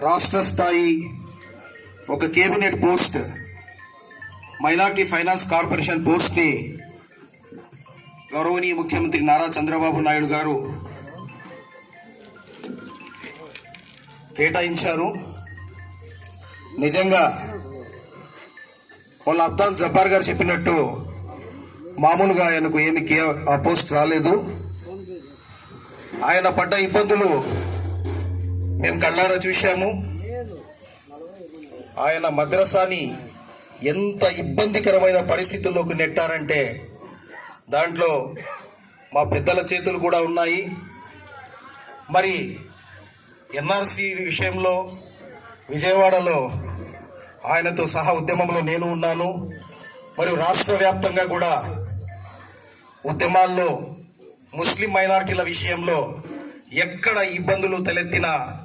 రాష్ట్ర స్థాయి ఒక cabinet post minority finance corporation పోస్ట్ని గౌరవనీయ ముఖ్యమంత్రి నారా చంద్రబాబు నాయుడు గారు కేటాయించారు. నిజంగా వాళ్ళ అబ్దాల్ జబ్బార్ గారు చెప్పినట్టు మామూలుగా ఆయనకు ఏమి ఆ పోస్ట్ రాలేదు. ఆయన పడ్డ ఇబ్బందులు మేము కళ్ళారా చూశాము. ఆయన మద్రసాని ఎంత ఇబ్బందికరమైన పరిస్థితుల్లోకి నెట్టారంటే దాంట్లో మా పెద్దల చేతులు కూడా ఉన్నాయి. మరి ఎన్ఆర్సి విషయంలో విజయవాడలో ఆయనతో సహా ఉద్యమంలో నేను ఉన్నాను. మరియు రాష్ట్ర వ్యాప్తంగా కూడా ఉద్యమాల్లో ముస్లిం మైనారిటీల విషయంలో ఎక్కడ ఇబ్బందులు తలెత్తినా